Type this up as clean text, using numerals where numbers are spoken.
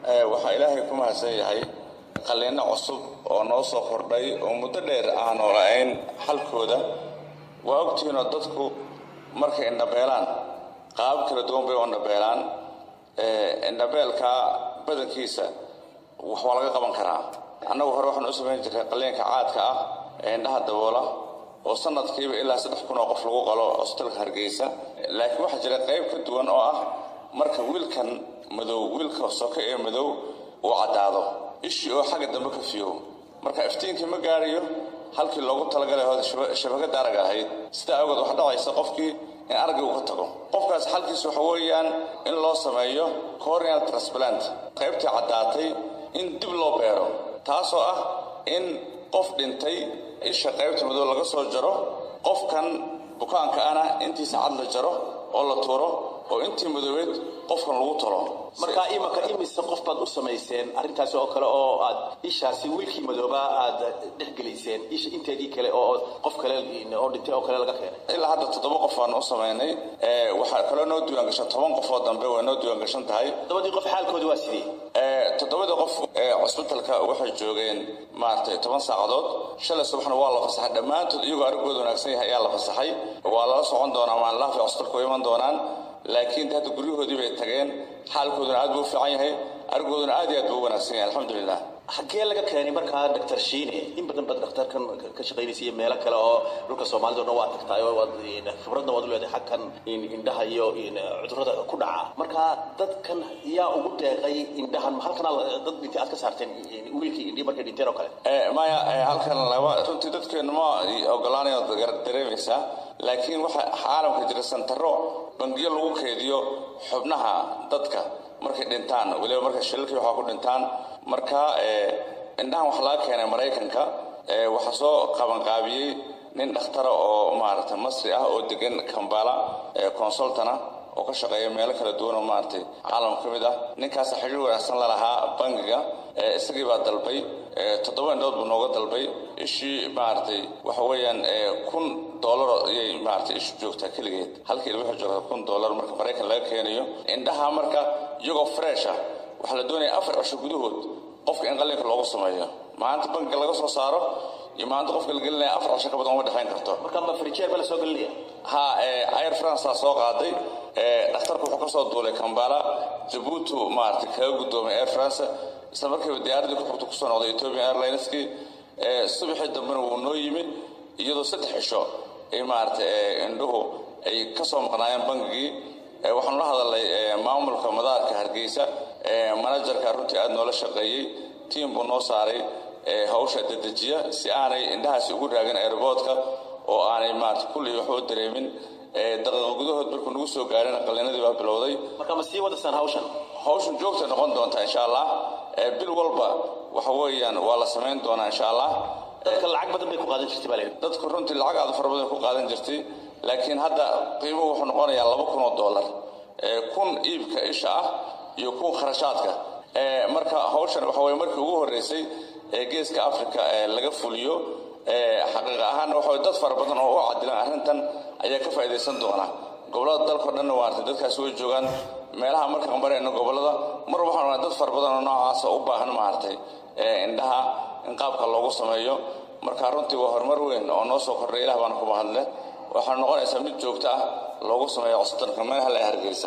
waxa ilaahay ku mahadsan yahay qalliino cusub oo noo soo kordhay oo muddo dheer aan olayn xalkooda waa ogtiina dadku markay indhabeelaan qaab kala duwan bay u indhabeelaan indhabeelka badankiisa wax waa laga qaban karaa annagu hore waxaan u sameyn jiray qalliinka caadka ah ee indhaha daboola oo sanadkiiba ilaa 3,000 qof lagu qalo hospitalka Hargeysa laakiin waxa jira qayb ka duwan oo ah marka wiilkan madow wiilka soka ee madow oo cadaado ishii oo xagga dambe ka fiyo marka iftiinkii ma gaariyo halkii loogu talagalay shabakada aragga ahayd sida awgeed wax dhacaysa qofkii in aragga uu ka tago qofkaas halkiis waxa weeyaan in loo sameeyo corneal transplant qaybtii cadaatay in dib loo beero taasoo ah in qof dhintay isha qaybta madow laga soo jaro qofkan bukaanka ana intiisa cad la jaro oo la tuuro oo intii madowed qofkan lagu talo marka imisa qof baad u sameyseen arintaas oo kale oo aad ishaasi wiilkii madooba aad dhexgeliseen isha inteedii kale oo qof kale oo dhintay oo kale laga keenay ilaa hadda 7 qof aan u sameynay waxa kale noo diiwaan gashan 10 qof oo dambe waa noo diiwaan gashan tahay 7 qof xaalkoodu waa sidii 7 qof hospitalka waxay joogeen maartay 10 saacadood shalay subaxna waa la fasaxay dhamaantood iyagoo aragooda wanaagsan yahay ayaa la fasaxay waa la socon doonaa ma la hospitalka iman doonaan laakiin dad guryahoodii bay tageen xaalkooduna aad buu fiican yahay argooduna aad iyo aad buu wanaagsan yahay alxamdulillah xagee laga keenay marka Dr. Shiine in badan dhakhtarkan ka shaqeynayay meel kale oo dhulka Soomaaliyeed waa tagtay oo khibradna wad u leedahay xaqan indhaha iyo cudurrada ku dhaca marka dadkan yaa ugu deeqay indhahan halkan dad intii aad ka saarteen wiilkii indhii markay dhinteen oo kale maya halkan laba runtii dadkeena ma ogolaanayo dareemaysa laakiin waxa caalamka jira santaro bangiyo lagu keediyo xubnaha dadka markay dhintaan waliba marka shilkii waxa ku dhintaan marka indhahan wax laga keenay Mareykanka waxa soo qaban qaabiyay nin dhakhtar oo maartay Masri ah oo degan Kampala consultana oo ka shaqeeya meel kala duwan oo maartay caalamka kamid ah ninkaas xiriir wanaagsan la lahaa bangiga isagii baa dalbay 7 indhood buu nooga dalbay ishii maartay waxa weeyaan $1,000 ayay maartay ish joogtaa kaligeed halkii waxa joogta $1,000 marka Mareykan laga keenayo indhaha marka iyagoo fresh ah waxa la doonayaa 4 cisho gudahood qofka in qalliinka loogu sameeyo maanta bangiga laga soo saaro iyo maanta qofka la gelinayo 4 cisho ka badan uma dhaxayn karto marka ma frijeer bala soo gelinaya Air France soo qaaday dhakhtarku wuxuu ka soo duulay Kampala Djibouti maartay ka guddoomay Air France isla markii diyaaradii ku xigtay ku soo noqday Ethiopian Airlines subaxii dambena uu noo yimid iyadoo 3 cisho ay maartay indhuhu ay ka soo maqnaayeen bangigii waxaan la hadalay maamulka madaarka Hargeysa managerka runtii aad noola shaqeeyay team buu noo saaray hawsha dedejiya si aanay indhahaasi ugu raagin airportka oo aanay maartay kulli wax u dareemin daqiiqado gudahood markuu nagu soo gaarin qalliinadii baa bilowday marka ma sii wadasan hawshan joogta noqon doonta insha Allah bil walba waxa weeyaan waa la sameyn doonaa insha Allah dadka lacag badan bay ku qaadan jirtay baa dadku runtii lacag aad fara badan ku qaadan jirtay laakiin hadda qiimuhu wuxuu noqonayaa $2,000 kun iibka isha ah iyo kun kharashaadka marka hawshan waxa weeye markii ugu horeysay geeska Afrika laga fuliyo xaqiiqo ahaan waxa dad fara badan oo u cadilan arrintan ayaa ka faa'iideysan doona gobolada dalka dhan waartay dadkaas way joogan meelaha marka qambareyna gobolada mar waxaan dad fara badan oo noocaas u baahan maartay indhaha in qaabka loogu sameeyo marka runtii waa horumar weyn oo noo soo kordhay Ilaah baan ku mahadle waxaan noqonaysaa mid joogto ah loogu sameeyo hospitalka meelaha la Hargeysa